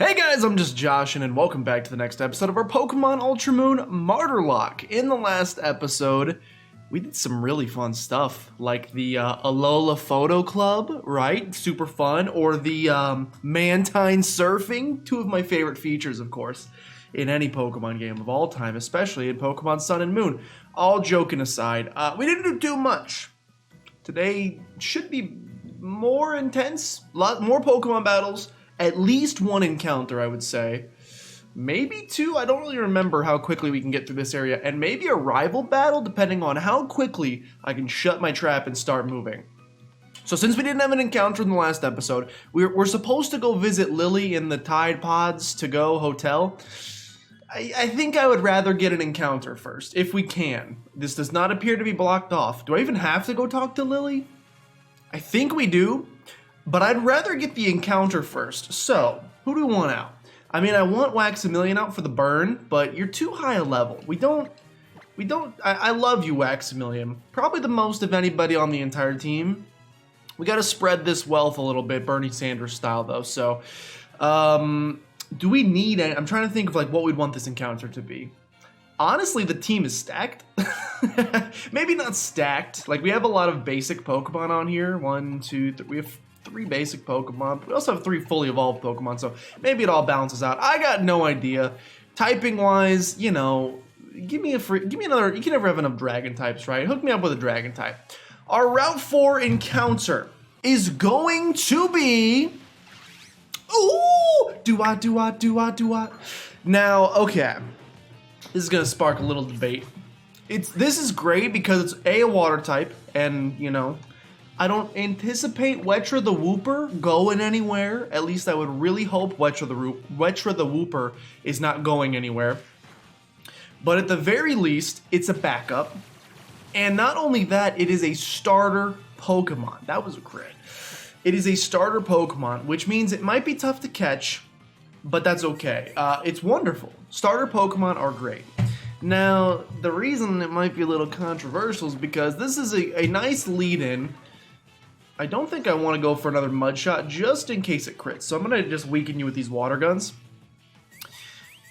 Hey guys, I'm just Josh, and welcome back to the next episode of our Pokemon Ultra Moon Martyrlocke. In the last episode, we did some really fun stuff, like the Alola Photo Club, right? Super fun. Or the Mantine Surfing, two of my favorite features, of course, in any Pokemon game of all time, especially in Pokemon Sun and Moon. All joking aside, we didn't do too much. Today should be more intense, a lot more Pokemon battles. At least one encounter, I would say. Maybe two, I don't really remember how quickly we can get through this area. And maybe a rival battle, depending on how quickly I can shut my trap and start moving. So since we didn't have an encounter in the last episode, we're supposed to go visit Lily in the Tide Pods to Go Hotel. I think I would rather get an encounter first, if we can. This does not appear to be blocked off. Do I even have to go talk to Lily? I think we do. But I'd rather get the encounter first. So, who do we want out? I mean, I want Waxamillion out for the burn, but you're too high a level. I love you, Waxamillion. Probably the most of anybody on the entire team. We gotta spread this wealth a little bit, Bernie Sanders style though. So, do we need any? I'm trying to think of like what we'd want this encounter to be. Honestly, the team is stacked. Maybe not stacked. Like, we have a lot of basic Pokemon on here. 1, 2, 3. We have 3 basic Pokemon, but we also have 3 fully evolved Pokemon, so maybe it all balances out. I got no idea. Typing wise, you know, give me another. You can never have enough dragon types, right? Hook me up with a dragon type. Our Route 4 encounter is going to be, ooh, do-I. Now, okay, this is gonna spark a little debate. This is great because it's a water type, and you know, I don't anticipate Wetra the Wooper going anywhere. At least I would really hope Wetra the Wooper is not going anywhere. But at the very least, it's a backup. And not only that, it is a starter Pokemon. That was a crit. It is a starter Pokemon, which means it might be tough to catch, but that's okay. It's wonderful. Starter Pokemon are great. Now, the reason it might be a little controversial is because this is a nice lead-in. I don't think I want to go for another mud shot just in case it crits. So I'm going to just weaken you with these water guns.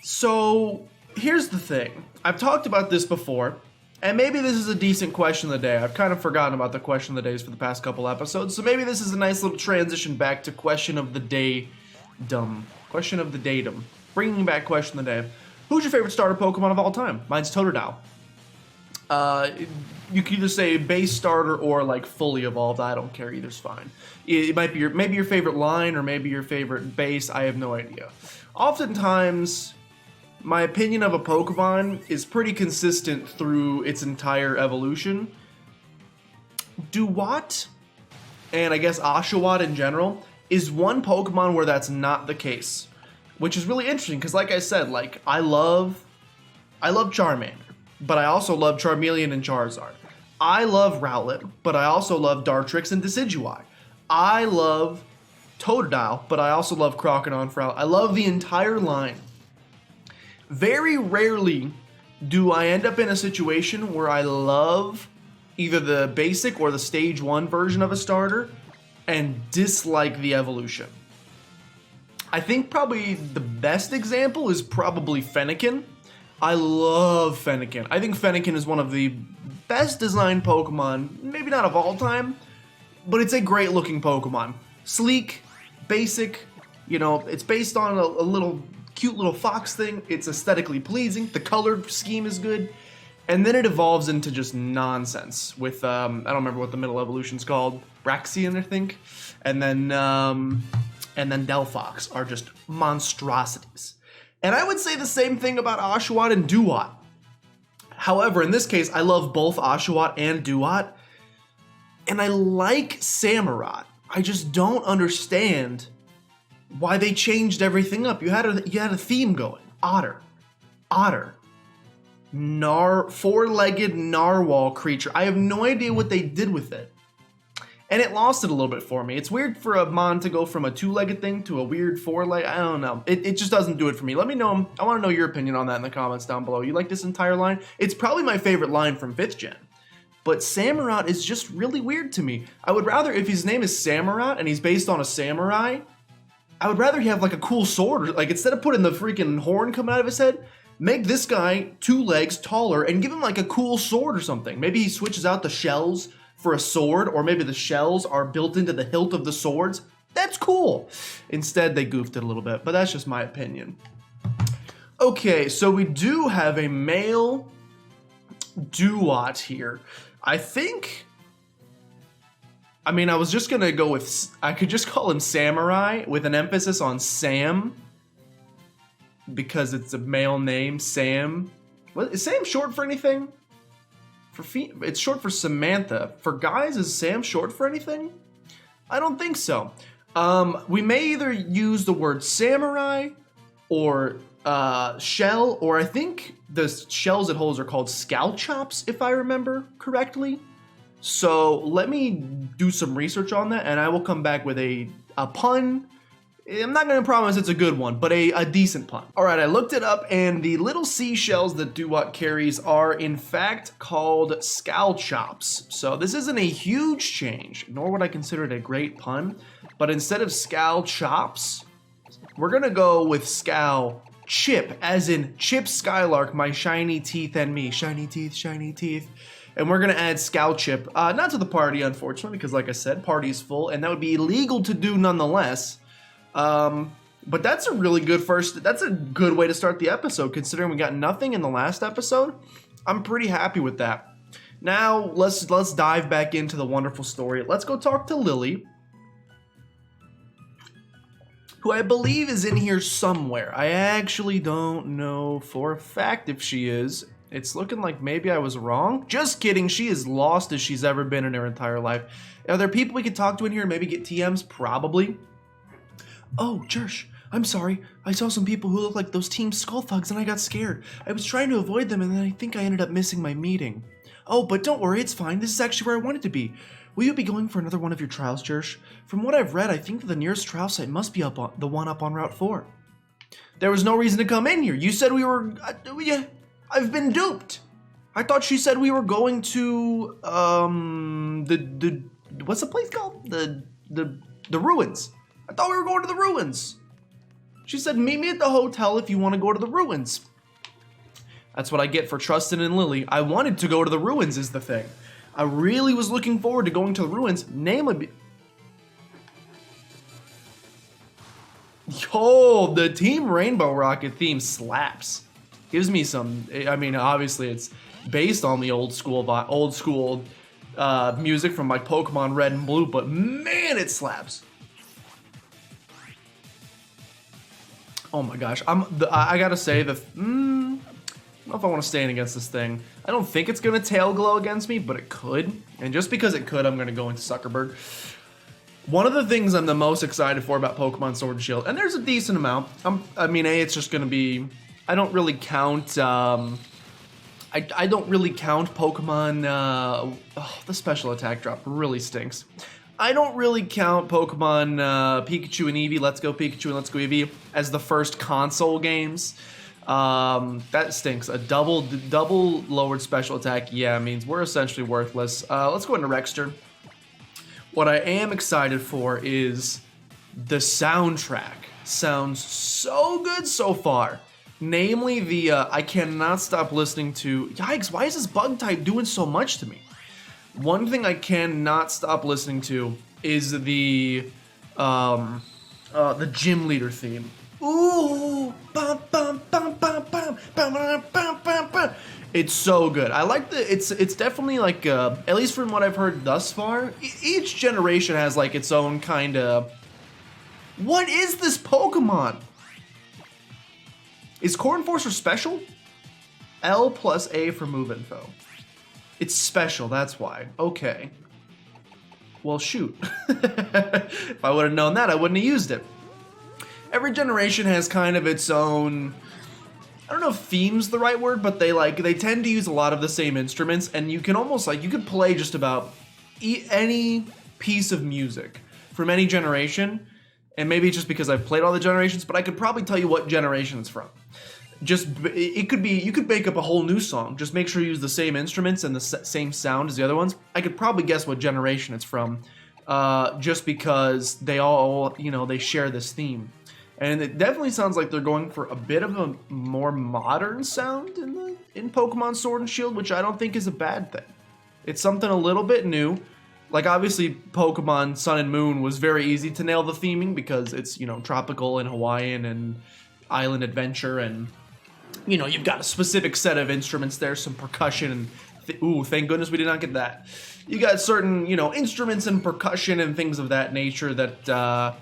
So here's the thing. I've talked about this before, and maybe this is a decent question of the day. I've kind of forgotten about the question of the days for the past couple episodes. So maybe this is a nice little transition back to question of the day. Question of the datum. Bringing back question of the day. Who's your favorite starter Pokemon of all time? Mine's Totodile. You can either say base starter or like fully evolved. I don't care, either's fine. It might be maybe your favorite line or maybe your favorite base. I have no idea. Oftentimes, my opinion of a Pokemon is pretty consistent through its entire evolution. Duat, and I guess Oshawott in general, is one Pokemon where that's not the case. Which is really interesting, because like I said, like I love Charmander, but I also love Charmeleon and Charizard. I love Rowlet, but I also love Dartrix and Decidueye. I love Totodile, but I also love Crocodile. I love the entire line. Very rarely do I end up in a situation where I love either the basic or the stage 1 version of a starter and dislike the evolution. I think probably the best example is probably Fennekin. I love Fennekin. I think Fennekin is one of the best designed Pokemon, maybe not of all time, but it's a great looking Pokemon. Sleek, basic, you know, it's based on a little cute little fox thing. It's aesthetically pleasing. The color scheme is good. And then it evolves into just nonsense with, I don't remember what the middle evolution's called. Braxian, I think. And then Delphox are just monstrosities. And I would say the same thing about Oshawott and Duat. However, in this case, I love both Oshawott and Duat. And I like Samurott. I just don't understand why they changed everything up. You had a theme going. Otter. Four-legged narwhal creature. I have no idea what they did with it. And it lost it a little bit for me. It's weird for a mon to go from a 2-legged thing to a weird 4-leg. I don't know. It just doesn't do it for me. Let me know. I want to know your opinion on that in the comments down below. You like this entire line? It's probably my favorite line from 5th gen. But Samurott is just really weird to me. I would rather, if his name is Samurott and he's based on a samurai, I would rather he have like a cool sword. Like instead of putting the freaking horn coming out of his head, make this guy 2 legs taller and give him like a cool sword or something. Maybe he switches out the shells for a sword, or maybe the shells are built into the hilt of the swords. That's cool. Instead, they goofed it a little bit, but that's just my opinion. Okay, so we do have a male Duat here. I think, I mean, I was just gonna go with, I could just call him Samurai with an emphasis on Sam, because it's a male name, Sam. What, is Sam short for anything? It's short for Samantha. For guys, is Sam short for anything? I don't think so. We may either use the word samurai or shell, or I think the shells it holds are called scalchops, if I remember correctly. So let me do some research on that, and I will come back with a pun. I'm not going to promise it's a good one, but a decent pun. All right, I looked it up, and the little seashells that Duat carries are, in fact, called scalchops. So this isn't a huge change, nor would I consider it a great pun. But instead of scalchops, we're going to go with scalchip, as in Chip Skylark, my shiny teeth and me. Shiny teeth, shiny teeth. And we're going to add Scalchip, not to the party, unfortunately, because like I said, party's full, and that would be illegal to do nonetheless. But that's a really good that's a good way to start the episode, considering we got nothing in the last episode. I'm pretty happy with that. Now, let's dive back into the wonderful story. Let's go talk to Lily, who I believe is in here somewhere. I actually don't know for a fact if she is. It's looking like maybe I was wrong. Just kidding, she is lost as she's ever been in her entire life. Are there people we could talk to in here and maybe get TMs? Probably. Oh, Jersh, I'm sorry. I saw some people who look like those Team Skull Thugs and I got scared. I was trying to avoid them and then I think I ended up missing my meeting. Oh, but don't worry, it's fine. This is actually where I wanted to be. Will you be going for another one of your trials, Jersh? From what I've read, I think that the nearest trial site must be the one up on Route 4. There was no reason to come in here. You said we were... I've been duped. I thought she said we were going to, what's the place called? The ruins. I thought we were going to the ruins. She said, meet me at the hotel if you want to go to the ruins. That's what I get for trusting in Lily. I wanted to go to the ruins is the thing. I really was looking forward to going to the ruins, namely... Yo, the Team Rainbow Rocket theme slaps. Gives me some, I mean, obviously it's based on the old school music from like Pokemon Red and Blue, but man, it slaps. Oh my gosh, I gotta say, I don't know if I want to stand against this thing. I don't think it's gonna tail glow against me, but it could. And just because it could, I'm gonna go into Suckerbird. One of the things I'm the most excited for about Pokemon Sword and Shield, and there's a decent amount. I mean, it's just gonna be, I don't really count, I don't really count Pokemon, the special attack drop really stinks. I don't really count Pokemon Pikachu and Eevee, Let's Go Pikachu and Let's Go Eevee, as the first console games. That stinks. A double lowered special attack, yeah, means we're essentially worthless. Let's go into Rexter. What I am excited for is the soundtrack. Sounds so good so far. Namely, the, I cannot stop listening to... Yikes, why is this bug type doing so much to me? One thing I cannot stop listening to is the gym leader theme. Ooh, bum, bum, bum, bum, bum, bum, bum, bum, bum, bum. It's so good. I like it's definitely like, at least from what I've heard thus far, each generation has like its own kind of... What is this Pokemon? Is Core Enforcer special? L plus A for move info. It's special, that's why. Okay. Well, shoot. If I would have known that, I wouldn't have used it. Every generation has kind of its own... I don't know if theme's the right word, but they tend to use a lot of the same instruments, and you can almost, you could play just about any piece of music from any generation. And maybe it's just because I've played all the generations, but I could probably tell you what generation it's from. It could be, you could make up a whole new song. Just make sure you use the same instruments and the same sound as the other ones. I could probably guess what generation it's from just because they all, you know, they share this theme. And it definitely sounds like they're going for a bit of a more modern sound in Pokemon Sword and Shield, which I don't think is a bad thing. It's something a little bit new. Like, obviously, Pokemon Sun and Moon was very easy to nail the theming because it's, you know, tropical and Hawaiian and island adventure, and, you know, you've got a specific set of instruments there, some percussion, and ooh, thank goodness we did not get that. You got certain, you know, instruments and percussion and things of that nature that,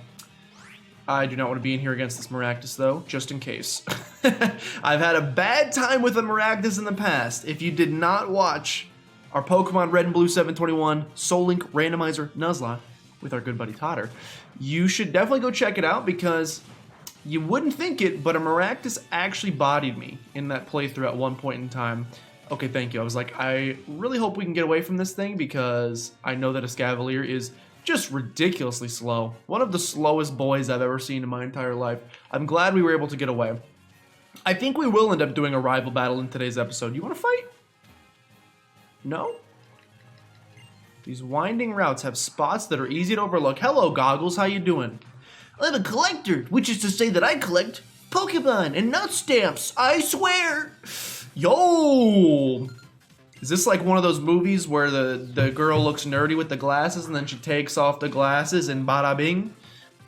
I do not want to be in here against this Maractus, though, just in case. I've had a bad time with a Maractus in the past. If you did not watch our Pokemon Red and Blue 721 Soul Link Randomizer Nuzlocke with our good buddy Totter, you should definitely go check it out, because you wouldn't think it, but a Maractus actually bodied me in that playthrough at one point in time. Okay, thank you. I was like, I really hope we can get away from this thing, because I know that Escavalier is just ridiculously slow. One of the slowest boys I've ever seen in my entire life. I'm glad we were able to get away. I think we will end up doing a rival battle in today's episode. You want to fight? No? These winding routes have spots that are easy to overlook. Hello, Goggles. How you doing? I'm a collector, which is to say that I collect Pokemon and not stamps. I swear. Yo! Is this like one of those movies where the girl looks nerdy with the glasses and then she takes off the glasses and bada bing?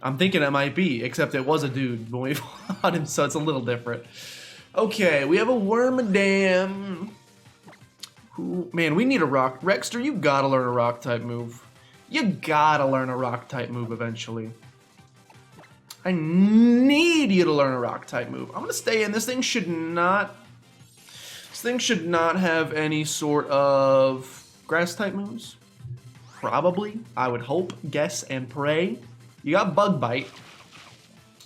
I'm thinking it might be, except it was a dude when we fought him, so it's a little different. Okay, we have a Wormadam. Man, we need a rock. Rexter, you gotta learn a rock type move. You gotta learn a rock type move eventually. I need you to learn a rock type move. I'm gonna stay in. This thing should not have any sort of grass type moves. Probably. I would hope, guess, and pray. You got Bug Bite.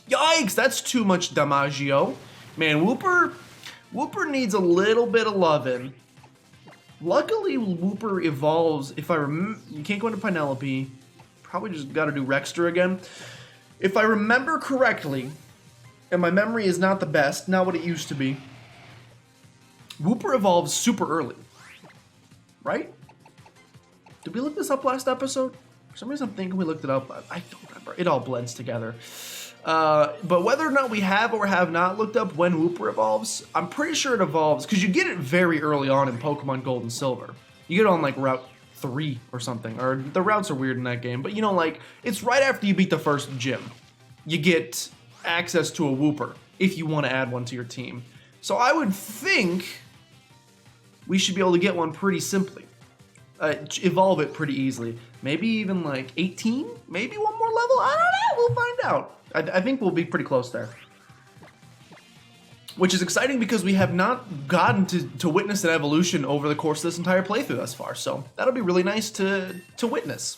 Yikes, that's too much Damaggio. Man, Wooper needs a little bit of loving. Luckily, Wooper evolves. If I remember, you can't go into Penelope. Probably just got to do Rexter again. If I remember correctly, and my memory is not the best, not what it used to be, Wooper evolves super early, right? Did we look this up last episode? For some reason I'm thinking we looked it up. I don't remember. It all blends together. But whether or not we have or have not looked up when Wooper evolves, I'm pretty sure it evolves, because you get it very early on in Pokemon Gold and Silver. You get it on like Route 3 or something, or the routes are weird in that game, but you know, like, it's right after you beat the first gym. You get access to a Wooper, if you want to add one to your team. So I would think we should be able to get one pretty simply. Evolve it pretty easily. Maybe even like 18? Maybe one more level? I don't know, we'll find out. I think we'll be pretty close there. Which is exciting because we have not gotten to witness an evolution over the course of this entire playthrough thus far, so that'll be really nice to witness.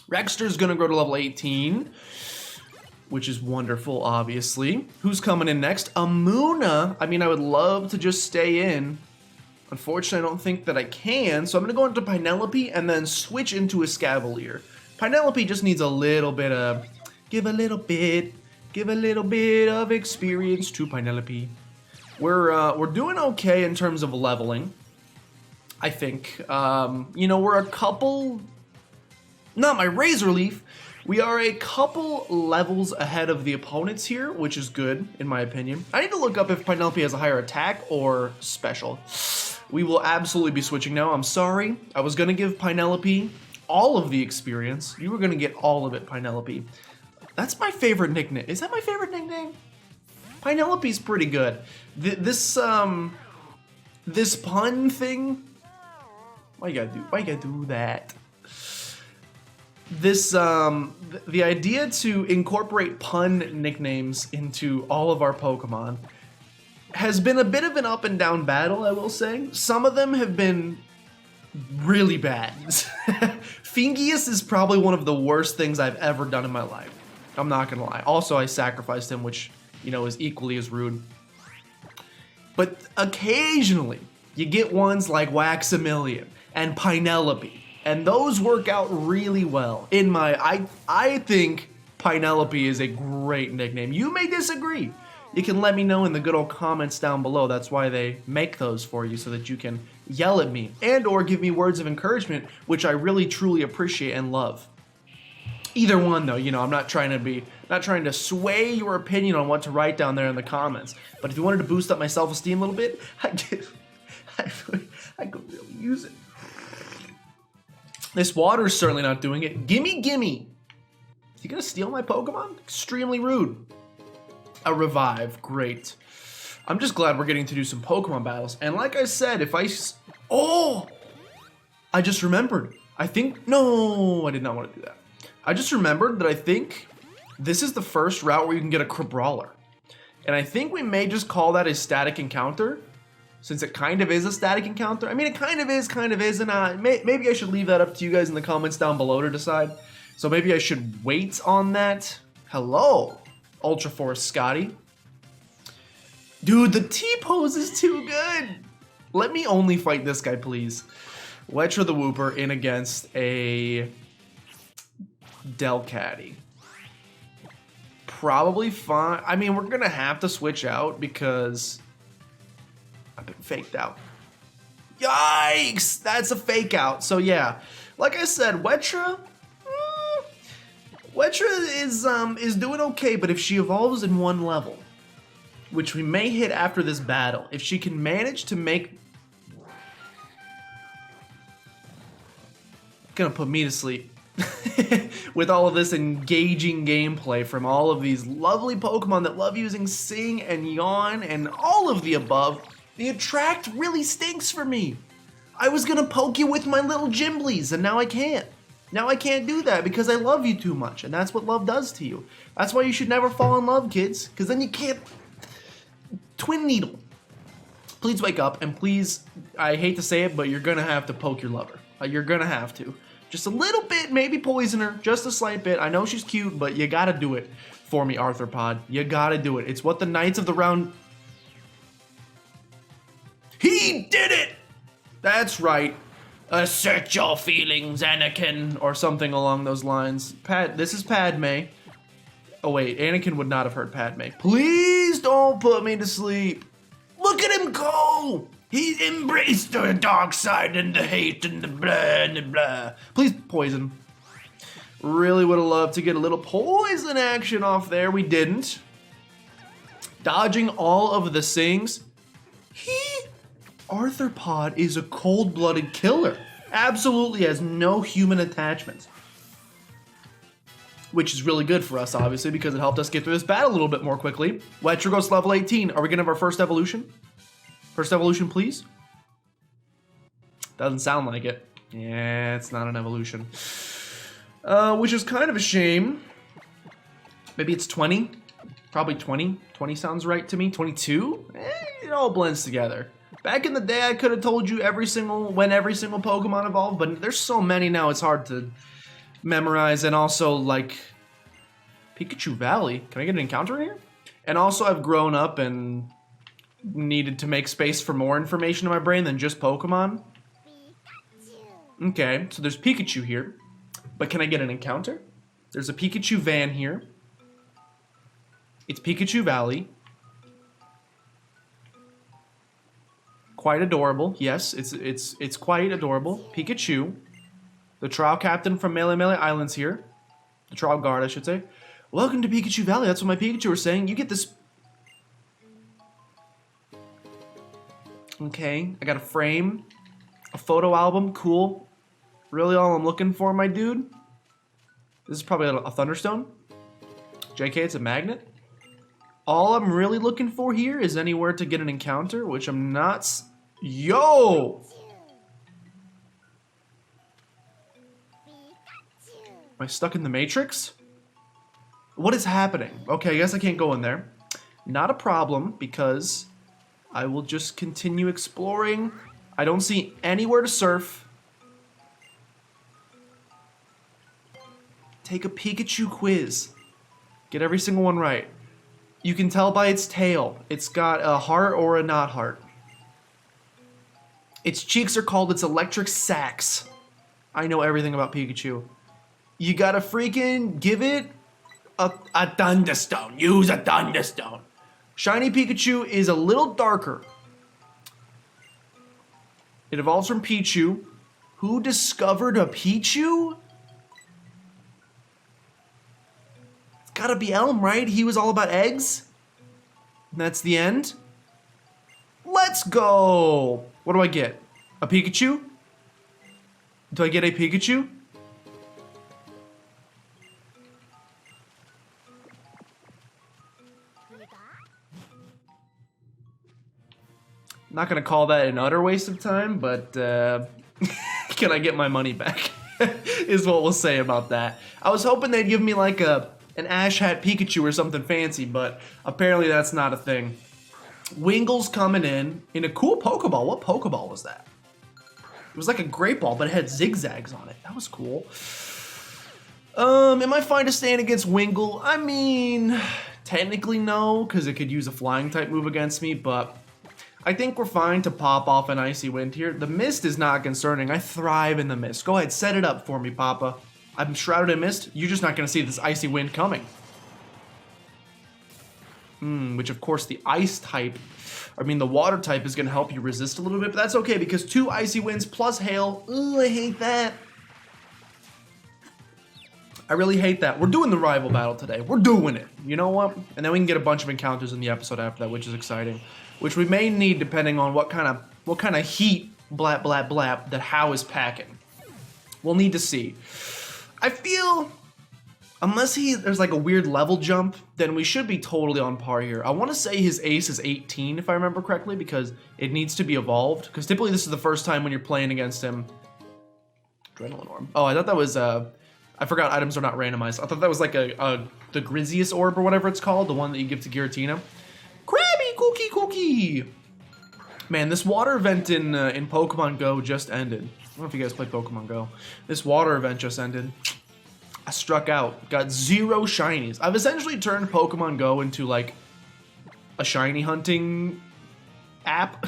Rexter's gonna grow to level 18, which is wonderful, obviously. Who's coming in next? Amuna. I mean, I would love to just stay in. Unfortunately, I don't think that I can, so I'm gonna go into Penelope and then switch into Escavalier. Penelope just needs a little bit of... Give a little bit of experience to Penelope. We're doing okay in terms of leveling, I think. You know, we're a couple, not my Razor Leaf, we are a couple levels ahead of the opponents here, which is good, in my opinion. I need to look up if Penelope has a higher attack or special. We will absolutely be switching now. I'm sorry. I was going to give Penelope all of the experience. You were going to get all of it, Penelope. That's my favorite nickname. Is that my favorite nickname? Penelope's pretty good. This pun thing. Why you gotta do that? This the idea to incorporate pun nicknames into all of our Pokemon has been a bit of an up and down battle, I will say. Some of them have been really bad. Fingius is probably one of the worst things I've ever done in my life. I'm not gonna lie. Also, I sacrificed him, which, you know, is equally as rude. But occasionally, you get ones like Waxamillion and Penelope, and those work out really well. I think Penelope is a great nickname. You may disagree. You can let me know in the good old comments down below. That's why they make those for you, so that you can yell at me and or give me words of encouragement, which I really truly appreciate and love. Either one, though, you know, I'm not trying to sway your opinion on what to write down there in the comments. But if you wanted to boost up my self-esteem a little bit, I could really use it. This water is certainly not doing it. Gimme, gimme. Is he gonna steal my Pokemon? Extremely rude. A revive, great. I'm just glad we're getting to do some Pokemon battles. And like I said, I just remembered. No, I did not want to do that. I just remembered that I think this is the first route where you can get a Crabrawler. And I think we may just call that a static encounter, since it kind of is a static encounter. I mean, it kind of is, and maybe I should leave that up to you guys in the comments down below to decide. So maybe I should wait on that. Hello, Ultra Force Scotty. Dude, the T-pose is too good. Let me only fight this guy, please. Wetra the Wooper in against a Delcatty. Probably fine. I mean, we're going to have to switch out because I've been faked out. Yikes! That's a fake out. So yeah, like I said, Wetra is doing okay, but if she evolves in one level, which we may hit after this battle, if she can manage to make... Gonna put me to sleep. With all of this engaging gameplay from all of these lovely Pokemon that love using Sing and Yawn and all of the above, the Attract really stinks for me. I was gonna poke you with my little Gimblies, and now I can't. Now I can't do that because I love you too much, and that's what love does to you. That's why you should never fall in love, kids, because then you can't... Twin Needle. Please wake up, and please, I hate to say it, but you're gonna have to poke your lover. You're gonna have to. Just a little bit, maybe poison her, just a slight bit. I know she's cute, but you gotta do it for me, Arthropod. You gotta do it. It's what the Knights of the Round... He did it! That's right. Assert your feelings, Anakin, or something along those lines. This is Padme. Oh wait, Anakin would not have heard Padme. Please don't put me to sleep. Look at him go! He embraced the dark side and the hate and the blah and the blah. Please poison. Really would have loved to get a little poison action off there. We didn't. Dodging all of the Sings. Arthropod is a cold-blooded killer. Absolutely has no human attachments. Which is really good for us, obviously, because it helped us get through this battle a little bit more quickly. Wetra goes level 18. Are we going to have our first evolution? First evolution, please? Doesn't sound like it. Yeah, it's not an evolution. Which is kind of a shame. Maybe it's 20. Probably 20. 20 sounds right to me. 22? It all blends together. Back in the day, I could have told you when every single Pokemon evolved, but there's so many now, it's hard to memorize. And also, like, Pikachu Valley. Can I get an encounter in here? And also, I've grown up and needed to make space for more information in my brain than just Pokemon. Okay, so there's Pikachu here. But can I get an encounter? There's a Pikachu van here. It's Pikachu Valley. Quite adorable. Yes, it's quite adorable. Pikachu. The trial captain from Melee Islands here. The trial guard, I should say. Welcome to Pikachu Valley. That's what my Pikachu was saying. You get this... Okay, I got a frame. A photo album. Cool. Really all I'm looking for, my dude? This is probably a Thunderstone. JK, it's a magnet. All I'm really looking for here is anywhere to get an encounter, which I'm not... Yo! Am I stuck in the Matrix? What is happening? Okay, I guess I can't go in there. Not a problem, because I will just continue exploring. I don't see anywhere to surf. Take a Pikachu quiz. Get every single one right. You can tell by its tail. It's got a heart or a not heart. Its cheeks are called its electric sacs. I know everything about Pikachu. You gotta freaking give it a Thunderstone. Use a Thunderstone. Shiny Pikachu is a little darker. It evolves from Pichu. Who discovered a Pichu? Gotta be Elm, right? He was all about eggs. And that's the end. Let's go. What do I get? A Pikachu? Do I get a Pikachu? Not gonna call that an utter waste of time, but can I get my money back? Is what we'll say about that. I was hoping they'd give me like an Ash Hat Pikachu or something fancy, but apparently that's not a thing. Wingle's coming in a cool Pokeball. What Pokeball was that? It was like a great ball, but it had zigzags on it. That was cool. Am I fine to stand against Wingle? I mean, technically no, because it could use a flying type move against me, but I think we're fine to pop off an Icy Wind here. The mist is not concerning. I thrive in the mist. Go ahead, set it up for me, Papa. I'm shrouded in mist. You're just not going to see this Icy Wind coming. Which, of course, the ice type, the water type is going to help you resist a little bit, but that's okay because 2 Icy Winds plus Hail. Ooh, I hate that. I really hate that. We're doing the rival battle today. We're doing it. You know what? And then we can get a bunch of encounters in the episode after that, which is exciting. Which we may need depending on what kind of heat blap blap blap that HAW is packing. We'll need to see. I feel unless there's like a weird level jump, then we should be totally on par here. I want to say his ace is 18 if I remember correctly because it needs to be evolved. Because typically this is the first time when you're playing against him. Adrenaline Orb. Oh, I thought that was I forgot items are not randomized. I thought that was like the Grizius Orb or whatever it's called, the one that you give to Giratina. Krabby Cookie! Man, this water event in Pokemon Go just ended. I don't know if you guys play Pokemon Go. This water event just ended. I struck out. Got 0 shinies. I've essentially turned Pokemon Go into like a shiny hunting app.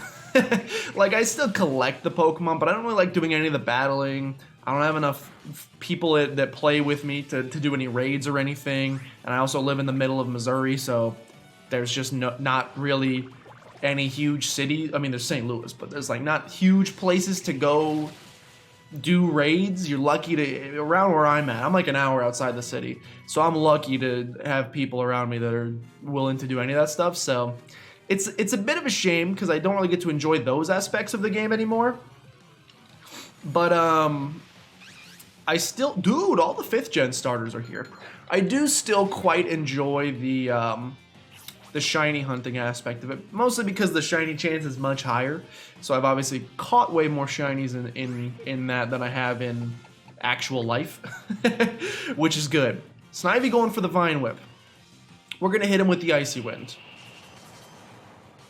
Like I still collect the Pokemon, but I don't really like doing any of the battling. I don't have enough people that play with me to do any raids or anything. And I also live in the middle of Missouri, so there's just not really any huge city. There's St. Louis, but there's like not huge places to go do raids. You're lucky to, around where I'm at, I'm like an hour outside the city. So I'm lucky to have people around me that are willing to do any of that stuff. So it's a bit of a shame because I don't really get to enjoy those aspects of the game anymore. But I still, dude, all the 5th gen starters are here. I do still quite enjoy the shiny hunting aspect of it, mostly because the shiny chance is much higher. So I've obviously caught way more shinies in that than I have in actual life, which is good. Snivy going for the Vine Whip. We're gonna hit him with the Icy Wind.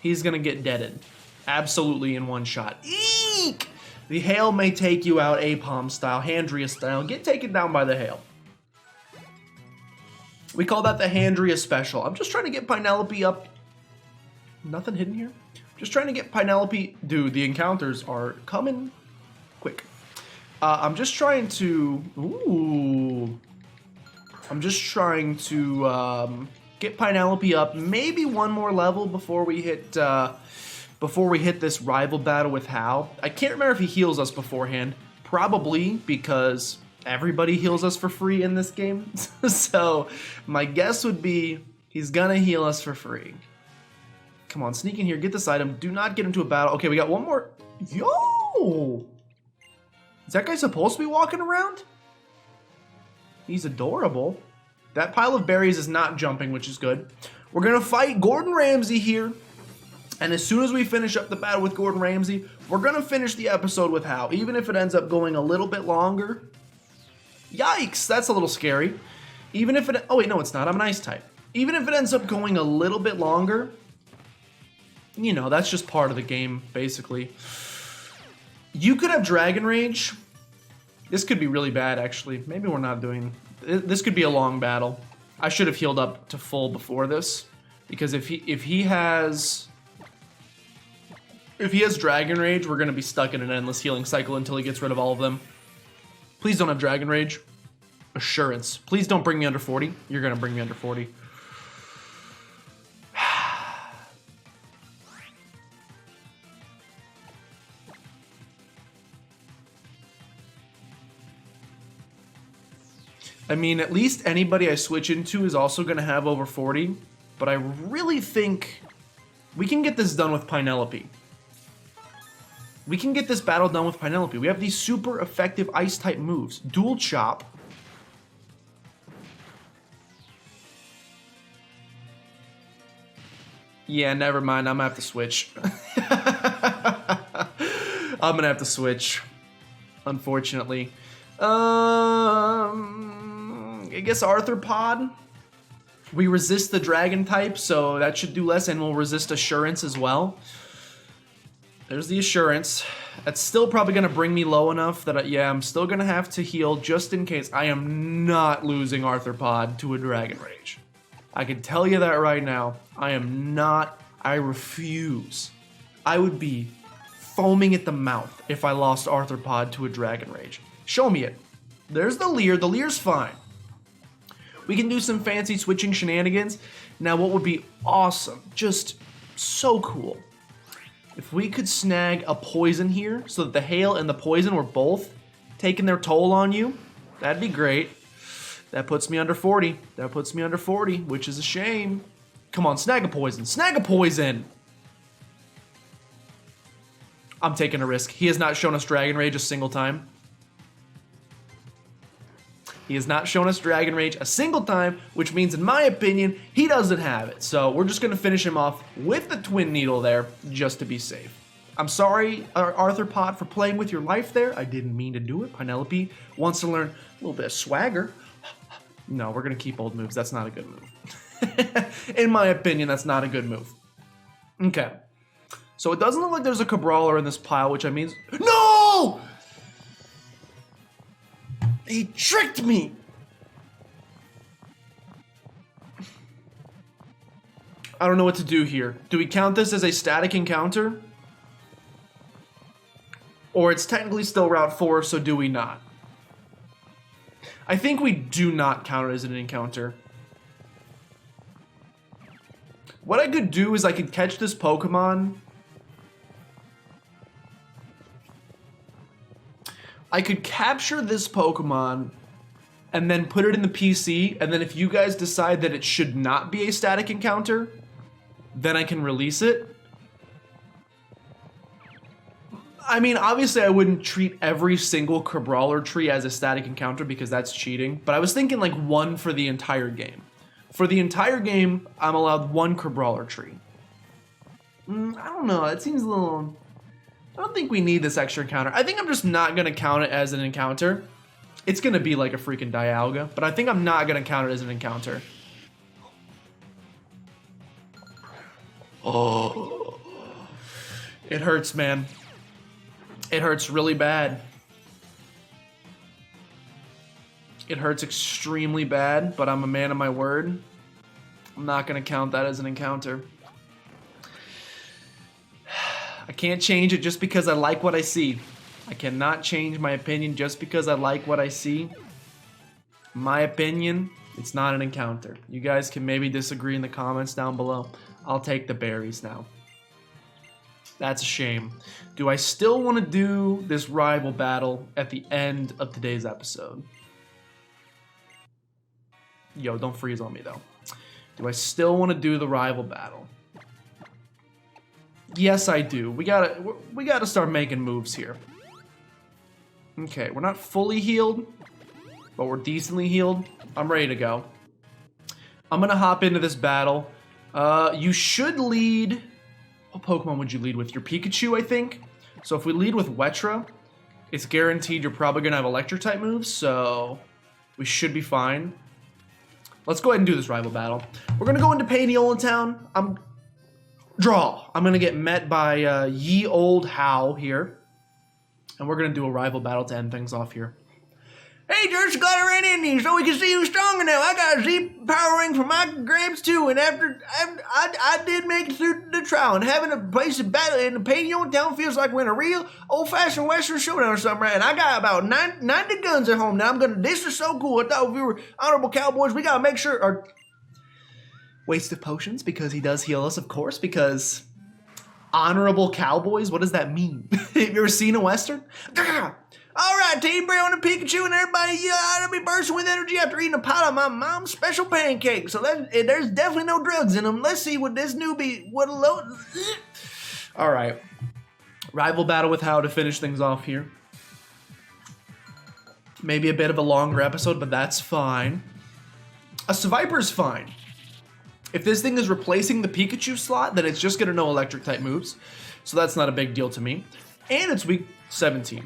He's gonna get deaded, absolutely in one shot. Eek! The Hail may take you out Apom style, Handria style, get taken down by the Hail. We call that the Handria special. I'm just trying to get Pinelope up. Nothing hidden here. Just trying to get Pinelope. Dude, the encounters are coming quick. I'm just trying to. Ooh. I'm just trying to get Pinelope up. Maybe one more level before we hit this rival battle with HAW. I can't remember if he heals us beforehand. Probably because everybody heals us for free in this game. So my guess would be he's gonna heal us for free. Come on, sneak in here, get this item. Do not get into a battle. Okay, we got one more. Yo! Is that guy supposed to be walking around? He's adorable. That pile of berries is not jumping, which is good. We're gonna fight Gordon Ramsay here. And as soon as we finish up the battle with Gordon Ramsay, we're gonna finish the episode with HAW, even if it ends up going a little bit longer. Yikes, that's a little scary. Even if it, oh wait, no it's not, I'm an ice type. Even if it ends up going a little bit longer, you know, that's just part of the game, basically. You could have Dragon Rage. This could be really bad, actually. Maybe we're not doing, this could be a long battle. I should have healed up to full before this, because if he has Dragon Rage, we're gonna be stuck in an endless healing cycle until he gets rid of all of them. Please don't have Dragon Rage. Assurance. Please don't bring me under 40. You're gonna bring me under 40. I mean, at least anybody I switch into is also going to have over 40. But I really think we can get this done with Pinelope. We can get this battle done with Pinelope. We have these super effective Ice-type moves. Dual Chop. Yeah, never mind. I'm going to have to switch. I'm going to have to switch. Unfortunately. I guess Arthropod. We resist the Dragon type, so that should do less, and we'll resist Assurance as well. There's the Assurance. That's still probably going to bring me low enough that, yeah, I'm still going to have to heal just in case. I am not losing Arthropod to a Dragon Rage. I can tell you that right now. I am not. I refuse. I would be foaming at the mouth if I lost Arthropod to a Dragon Rage. Show me it. There's the Leer. The Leer's fine. We can do some fancy switching shenanigans. Now, what would be awesome, just so cool, if we could snag a poison here so that the hail and the poison were both taking their toll on you, that'd be great. That puts me under 40. That puts me under 40, which is a shame. Come on, snag a poison. Snag a poison! I'm taking a risk. He has not shown us Dragon Rage a single time. He has not shown us Dragon Rage a single time, which means, in my opinion, he doesn't have it. So we're just going to finish him off with the Twin Needle there, just to be safe. I'm sorry, Arthropod, for playing with your life there. I didn't mean to do it. Pinelope wants to learn a little bit of swagger. No, we're going to keep old moves. That's not a good move. In my opinion, that's not a good move. Okay. So it doesn't look like there's a Cabrawler in this pile, which means... No! He tricked me! I don't know what to do here. Do we count this as a static encounter? Or it's technically still Route 4, so do we not? I think we do not count it as an encounter. What I could do is I could catch this Pokemon. I could capture this Pokemon and then put it in the PC, and then if you guys decide that it should not be a static encounter, then I can release it. I mean, obviously I wouldn't treat every single Cabrawler tree as a static encounter because that's cheating, but I was thinking like one for the entire game. For the entire game, I'm allowed one Cabrawler tree. I don't know, it seems a little... I don't think we need this extra encounter. I think I'm just not going to count it as an encounter. It's going to be like a freaking Dialga, but I think I'm not going to count it as an encounter. Oh. It hurts, man. It hurts really bad. It hurts extremely bad, but I'm a man of my word. I'm not going to count that as an encounter. I can't change it just because I like what I see. I cannot change my opinion just because I like what I see. In my opinion, it's not an encounter. You guys can maybe disagree in the comments down below. I'll take the berries now. That's a shame. Do I still want to do this rival battle at the end of today's episode? Yo, don't freeze on me though. Do I still want to do the rival battle? Yes, I do. We gotta start making moves here. Okay, we're not fully healed, but we're decently healed. I'm ready to go. I'm gonna hop into this battle. You should lead... What Pokemon would you lead with? Your Pikachu, I think? So if we lead with Wetra, it's guaranteed you're probably gonna have Electric-type moves, so we should be fine. Let's go ahead and do this rival battle. We're gonna go into Painiola Town. Draw. I'm gonna get met by ye old HAW here. And we're gonna do a rival battle to end things off here. Hey, just got ran in here so we can see who's stronger now. I got a Z power ring from my Gramps too, and after I did make it through the trial, and having a place to battle in the Painiola Town feels like we're in a real old-fashioned Western showdown or something, right? And I got about 90 guns at home now. This is so cool. I thought if we were honorable cowboys, we gotta make sure our waste of potions, because he does heal us, of course, because honorable cowboys, what does that mean? Have you ever seen a Western? All right, Team Brown and Pikachu and everybody, I'll be bursting with energy after eating a pot of my mom's special pancakes. So there's definitely no drugs in them. Let's see what this newbie, what a load. All right. Rival battle with HAW to finish things off here. Maybe a bit of a longer episode, but that's fine. A Seviper's fine. If this thing is replacing the Pikachu slot, then it's just going to know electric type moves. So that's not a big deal to me. And it's weak 17.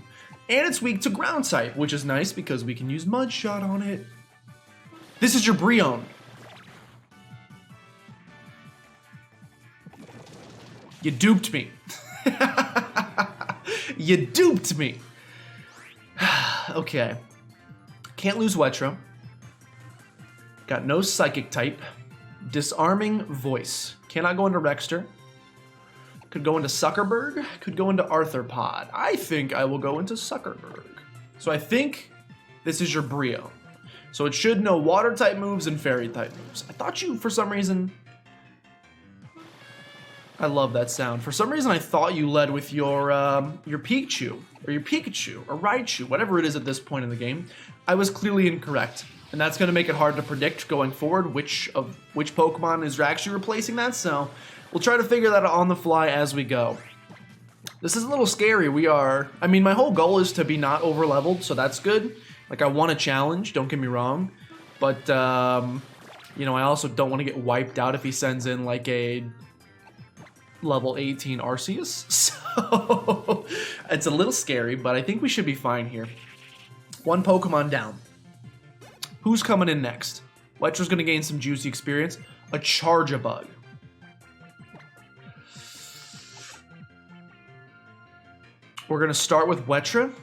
And it's weak to ground type, which is nice because we can use Mud Shot on it. This is your Brion. You duped me. You duped me. Okay. Can't lose Wetra. Got no Psychic type. Disarming Voice. Cannot go into Rexter. Could go into Suckerberg. Could go into Arthropod. I think I will go into Suckerberg. So I think this is your Brio. So it should know Water type moves and Fairy type moves. I thought you, for some reason... I love that sound. For some reason, I thought you led with your Pikachu, or your Pikachu, or Raichu, whatever it is at this point in the game. I was clearly incorrect, and that's going to make it hard to predict going forward which Pokemon is actually replacing that, so we'll try to figure that out on the fly as we go. This is a little scary. I mean, my whole goal is to be not over-leveled, so that's good. Like, I want a challenge, don't get me wrong, but, you know, I also don't want to get wiped out if he sends in, like, a level 18 Arceus, so it's a little scary, but I think we should be fine here. One Pokemon down. Who's coming in next? Wetra's gonna gain some juicy experience. A Charjabug. We're gonna start with Wetra.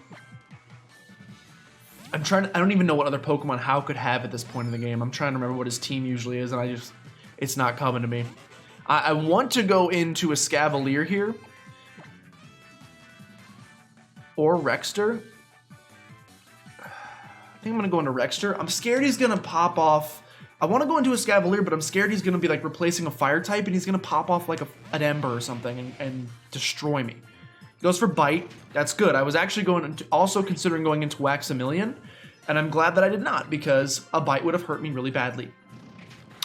I don't even know what other Pokemon HAW could have at this point in the game. I'm trying to remember what his team usually is, and it's not coming to me. I want to go into a Scavalier here. Or Rexter. I think I'm going to go into Rexter. I'm scared he's going to pop off. I want to go into a Scavalier, but I'm scared he's going to be like replacing a fire type and he's going to pop off like an Ember or something and destroy me. He goes for Bite. That's good. I was actually also considering going into Waxamillion, and I'm glad that I did not because a Bite would have hurt me really badly.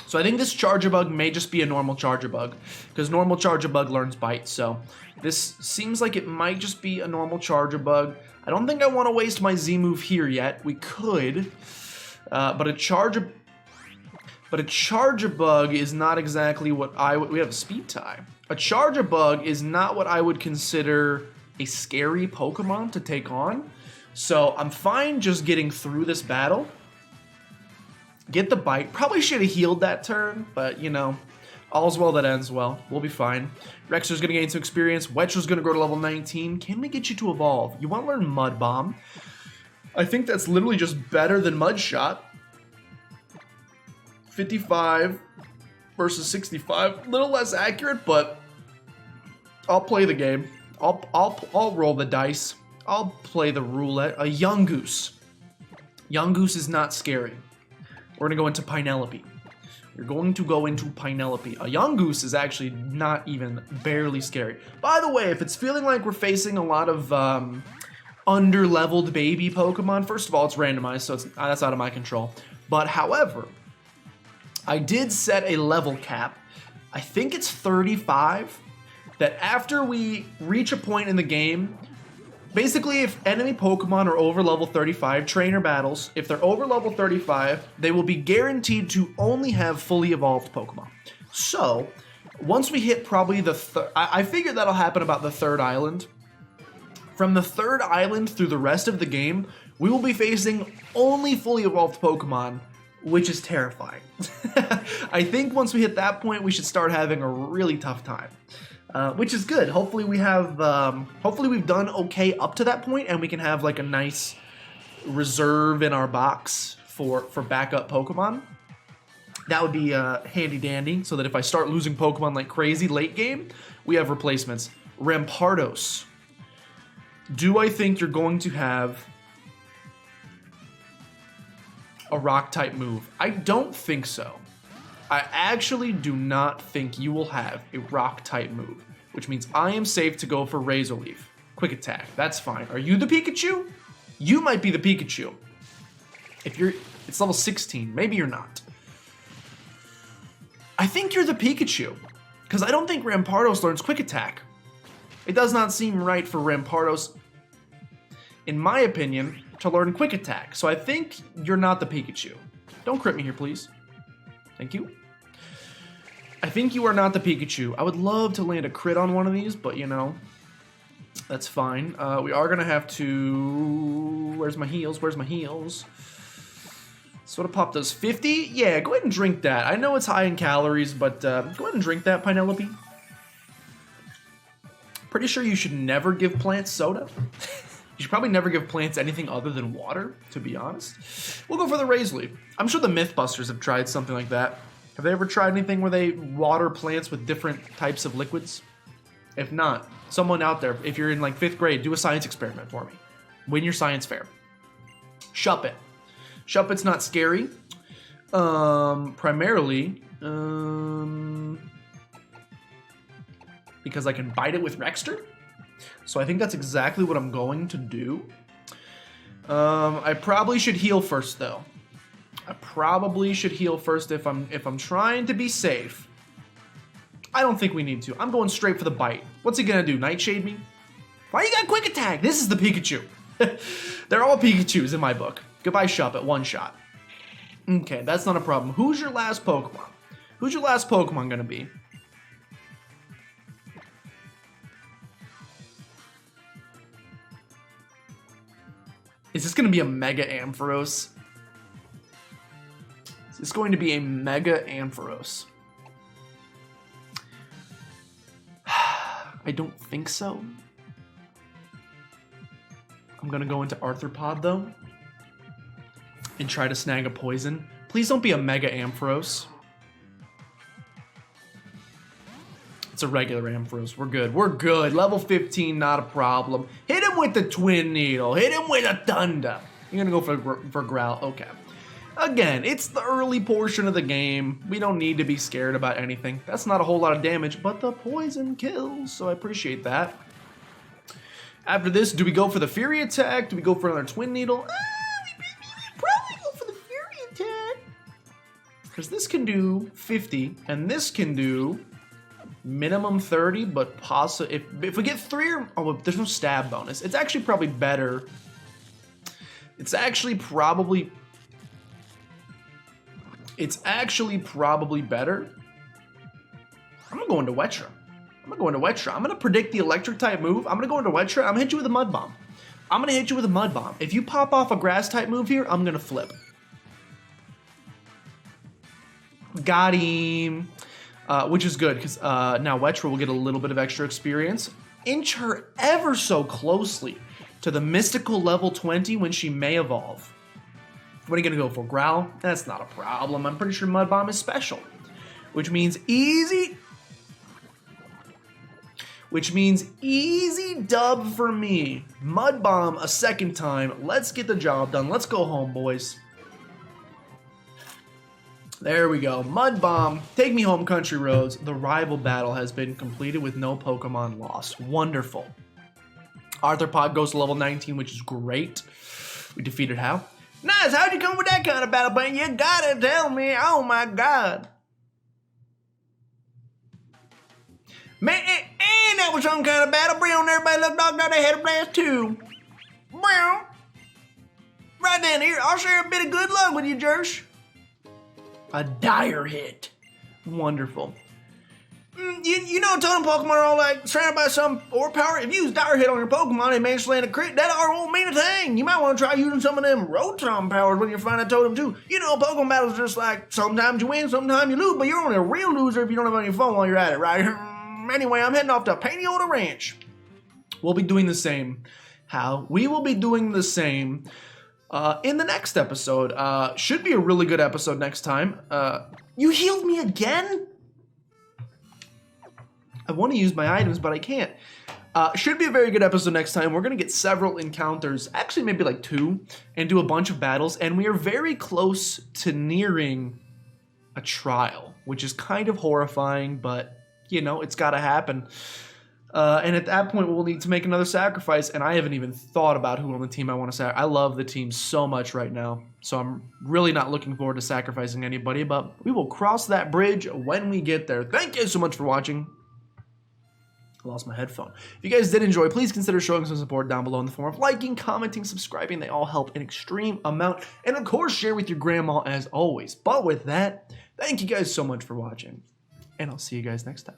So I think this Charjabug may just be a normal Charjabug, because normal Charjabug learns Bite, so this seems like it might just be a normal Charjabug. I don't think I want to waste my Z-move here yet. We could, but a Charjabug is not exactly what we have a Speed Tie. A Charjabug is not what I would consider a scary Pokemon to take on, so I'm fine just getting through this battle. Get the Bite. Probably should have healed that turn, but, you know, all's well that ends well. We'll be fine. Rexter's going to gain some experience. Wetra's going to go to level 19. Can we get you to evolve? You want to learn Mud Bomb. I think that's literally just better than Mud Shot. 55 versus 65. A little less accurate, but I'll play the game. I'll roll the dice. I'll play the roulette. A Yungoos. Yungoos is not scary. We're going to go into Pinelope. We're going to go into Pinelope. A Yungoos is actually not even barely scary. By the way, if it's feeling like we're facing a lot of under-leveled baby Pokemon, first of all, it's randomized, so that's out of my control. But however, I did set a level cap. I think it's 35, that after we reach a point in the game, basically, if enemy Pokemon are over level 35, trainer battles, if they're over level 35, they will be guaranteed to only have fully evolved Pokemon. So, once we hit probably the I figure that'll happen about the third island. From the third island through the rest of the game, we will be facing only fully evolved Pokemon, which is terrifying. I think once we hit that point, we should start having a really tough time. Which is good. Hopefully we have, hopefully we've done okay up to that point, and we can have like a nice reserve in our box for backup Pokemon. That would be handy dandy, so that if I start losing Pokemon like crazy late game, we have replacements. Rampardos. Do I think you're going to have a rock type move? I don't think so. I actually do not think you will have a rock type move, which means I am safe to go for Razor Leaf. Quick attack, that's fine. Are you the Pikachu? You might be the Pikachu. It's level 16. Maybe you're not. I think you're the Pikachu, because I don't think Rampardos learns Quick Attack. It does not seem right for Rampardos, in my opinion, to learn Quick Attack. So I think you're not the Pikachu. Don't crit me here, please. Thank you. I think you are not the Pikachu. I would love to land a crit on one of these, but you know, that's fine. We are gonna have to... Where's my heals? Where's my heals? Sort of pop those 50. Yeah, go ahead and drink that. I know it's high in calories, but go ahead and drink that, Penelope. Pretty sure you should never give plants soda. You should probably never give plants anything other than water, to be honest. We'll go for the Raise Leaf. I'm sure the Mythbusters have tried something like that. Have they ever tried anything where they water plants with different types of liquids? If not, someone out there, if you're in like 5th grade, do a science experiment for me. Win your science fair. Shuppet. Shuppet's not scary. Primarily, because I can bite it with Rexter. So I think that's exactly what I'm going to do. I probably should heal first, though. I probably should heal first if I'm trying to be safe. I don't think we need to. I'm going straight for the bite. What's he gonna do? Nightshade me? Why you got Quick Attack? This is the Pikachu. They're all Pikachus in my book. Goodbye, Shuppet. One shot. Okay, that's not a problem. Who's your last Pokemon? Who's your last Pokemon gonna be? Is this going to be a Mega Ampharos? Is this going to be a Mega Ampharos? I don't think so. I'm going to go into Arthropod, though, and try to snag a poison. Please don't be a Mega Ampharos. It's a regular Ampharos. We're good. We're good. Level 15, not a problem. Hit him with the Twin Needle. Hit him with a Thunder. You're going to go for Growl. Okay. Again, it's the early portion of the game. We don't need to be scared about anything. That's not a whole lot of damage, but the poison kills, so I appreciate that. After this, do we go for the Fury Attack? Do we go for another Twin Needle? We probably go for the Fury Attack. Because this can do 50, and this can do... minimum 30, but possibly if we get 3 or there's no stab bonus. It's actually probably better. It's actually probably better. I'm gonna go into Wettra. I'm gonna predict the electric type move. I'm gonna go into Wettra. I'm gonna hit you with a Mud Bomb. If you pop off a grass type move here, I'm gonna flip. Got him. Which is good, because now Wettra will get a little bit of extra experience. Inch her ever so closely to the mystical level 20 when she may evolve. What are you going to go for? Growl? That's not a problem. I'm pretty sure Mud Bomb is special. Which means easy dub for me. Mud Bomb a second time. Let's get the job done. Let's go home, boys. There we go. Mud Bomb. Take me home, country roads. The rival battle has been completed with no Pokemon lost. Wonderful. Arthropod goes to level 19, which is great. We defeated HAW. Nice. How'd you come with that kind of battle plan? You gotta tell me. Oh my god. Man, and that was some kind of battle. Brown, everybody looked knocked out. They had a blast too. Brown. Right down here. I'll share a bit of good luck with you, Jersh. A dire hit. Wonderful. You know totem Pokemon are all like surrounded by some overpower. If you use dire hit on your Pokemon and manage to land a crit, that won't mean a thing. You might want to try using some of them Rotom powers when you're fighting a totem too. You know, Pokemon battles just like sometimes you win, sometimes you lose, but you're only a real loser if you don't have it on your phone while you're at it, right? Anyway, I'm heading off to Paniota Ranch. We'll be doing the same. HAW? We will be doing the same in the next episode. Should be a really good episode next time. You healed me again? I want to use my items, but I can't. Should be a very good episode next time. We're going to get several encounters, actually maybe like 2, and do a bunch of battles, and we are very close to nearing a trial, which is kind of horrifying, but, you know, it's got to happen. And at that point, we'll need to make another sacrifice, and I haven't even thought about who on the team I want to sacrifice. I love the team so much right now, so I'm really not looking forward to sacrificing anybody, but we will cross that bridge when we get there. Thank you so much for watching. I lost my headphone. If you guys did enjoy, please consider showing some support down below in the form of liking, commenting, subscribing. They all help an extreme amount. And of course, share with your grandma as always. But with that, thank you guys so much for watching, and I'll see you guys next time.